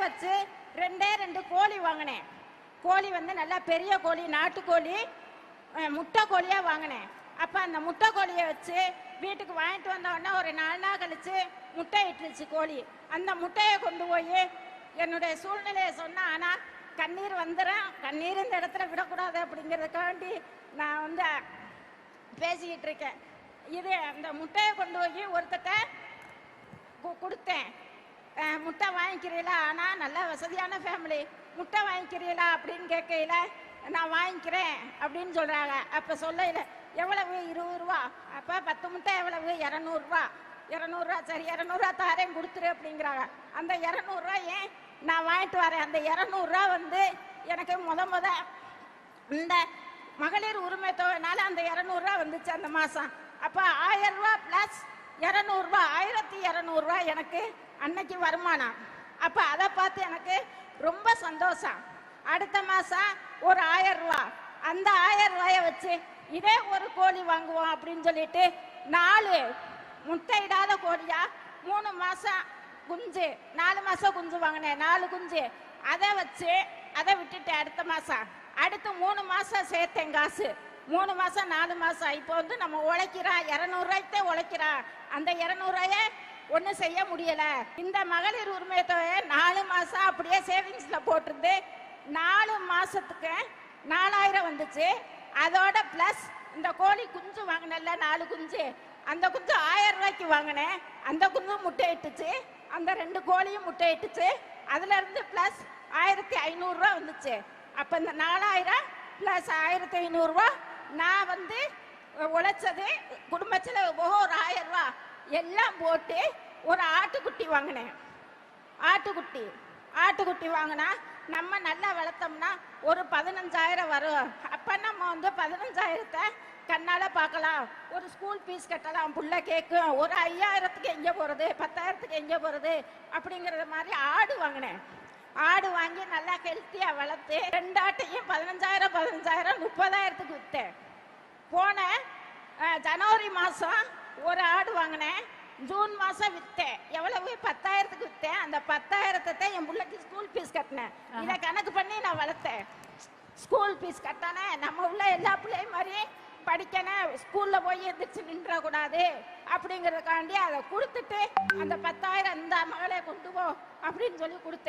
வச்சு 2 கோழி வாங்கினேன். கோழி வந்து நல்லா பெரிய கோழி, நாட்டுக்கோழி, முட்டை கோழியாக வாங்கினேன். அப்போ அந்த முட்டை கோழியை வச்சு வீட்டுக்கு வாங்கிட்டு வந்தோடனே ஒரு 4 நாள் கழிச்சு முட்டை இட்டுருச்சு கோழி. அந்த முட்டையை கொண்டு போய் என்னுடைய சூழ்நிலையை சொன்னேன். ஆனால் கண்ணீர் வந்துடும், கண்ணீர் இந்த இடத்துல விடக்கூடாது அப்படிங்கிறதுக்காண்டி நான் வந்து பேசிக்கிட்டு இருக்கேன். இது அந்த முட்டையை கொண்டு போய் ஒருத்தட்ட கொடுத்தேன். முட்டை வாங்கிக்கிறீங்களா? ஆனால் நல்லா வசதியான ஃபேமிலி, முட்டை வாங்கிக்கிறீங்களா அப்படின்னு கேட்கல, நான் வாங்கிக்கிறேன் அப்படின்னு சொல்கிறாங்க. அப்போ சொல்லையில் எவ்வளவு? 20 ரூபா. அப்போ 10 முட்டை எவ்வளவு? 200 ரூபா. 200 ரூபா. சரி 200 ரூபா தாரேன் கொடுத்துரு அப்படிங்கிறாங்க. அந்த 200 ரூபா ஏன் நான் வாங்கிட்டு வரேன். அந்த 200 ரூபா வந்து எனக்கு முத இந்த மகளிர் உரிமை தொகைனால அந்த 200 ரூபா வந்துச்சு அந்த மாதம். அப்போ 1000 ரூபா ப்ளஸ் 200 ரூபா, 1200 ரூபா எனக்கு அன்னைக்கு வருமானம். அப்போ அதை பார்த்து எனக்கு ரொம்ப சந்தோஷம். அடுத்த மாதம் ஒரு 1000 ரூபா. அந்த 1000 ரூபாயை வச்சு இதே ஒரு கோழி வாங்குவோம் அப்படின்னு சொல்லிட்டு 4 முட்டையிடாத கோழியா 3 மாதம் குஞ்சு, 4 மாதம் குஞ்சு வாங்கினேன், 4 குஞ்சு. அதை வச்சு அதை விட்டுட்டு அடுத்த மாதம் அடுத்து 3 மாதம் சேர்த்தேன் காசு. 3 மாதம் 4 மாதம் இப்போ வந்து நம்ம உழைக்கிறோம், 200 ரூபாய்க்கே உழைக்கிறோம். அந்த 200 ரூபாயை ஒன்றும் செய்ய முடியலை. இந்த மகளிர் உரிமை தொகையை 4 மாதம் அப்படியே சேவிங்ஸில் போட்டிருந்து 4 மாதத்துக்கு 4000 வந்துச்சு. அதோட ப்ளஸ் இந்த கோழி குஞ்சு வாங்கினல 4 குஞ்சு, அந்த குஞ்சு 1000 ரூபாய்க்கு வாங்கினேன். அந்த குஞ்சு முட்டை இட்டுச்சு, அந்த 2 கோழியும் முட்டை இட்டுச்சு. அதுலேருந்து ப்ளஸ் 1500 ரூபா வந்துச்சு. அப்போ இந்த 4000 ப்ளஸ் 1500 ரூபா நான் வந்து உழைச்சது குடும்பத்தில் ஒரு 1000 ரூபா எல்லாம் போட்டு ஒரு ஆட்டுக்குட்டி வாங்கினேன். ஆட்டுக்குட்டி வாங்கினா நம்ம நல்லா வளர்த்தோம்னா ஒரு 15000 வரும். அப்போ நம்ம வந்து 15000த்தை கண்ணால் பார்க்கலாம். ஒரு ஸ்கூல் ஃபீஸ் கட்டலாம், புள்ள கேட்கும். ஒரு 5000த்துக்கு எங்கே போகிறது, 10000த்துக்கு எங்கே போகிறது அப்படிங்கிறத மாதிரி ஆடு வாங்கினேன். ஆடு வாங்கி நல்லா ஹெல்த்தியாக வளர்த்து 2 ஆட்டையும் 15000 30000த்துக்கு விற்றேன். போன ஜனவரி மாதம் ஒரு ஆடு வாங்கினேன், ஜூன் மாதம் விற்றேன். எவ்வளவு? 10000த்துக்கு விற்றேன். அந்த 10000த்தை என் பிள்ளைக்கு ஸ்கூல் ஃபீஸ் கட்டினேன். இதை கணக்கு பண்ணி நான் வளர்த்தேன். ஸ்கூல் ஃபீஸ் கட்டினேன். நம்ம உள்ள எல்லா பிள்ளையும் மாதிரி படிக்கணும், ஸ்கூலில் போய் எந்திரிச்சு நின்றக்கூடாது அப்படிங்கிறதுக்காண்டி அதை கொடுத்துட்டு அந்த 10000 இந்த மகளை கொண்டு போ அப்படின்னு சொல்லி கொடுத்தேன்.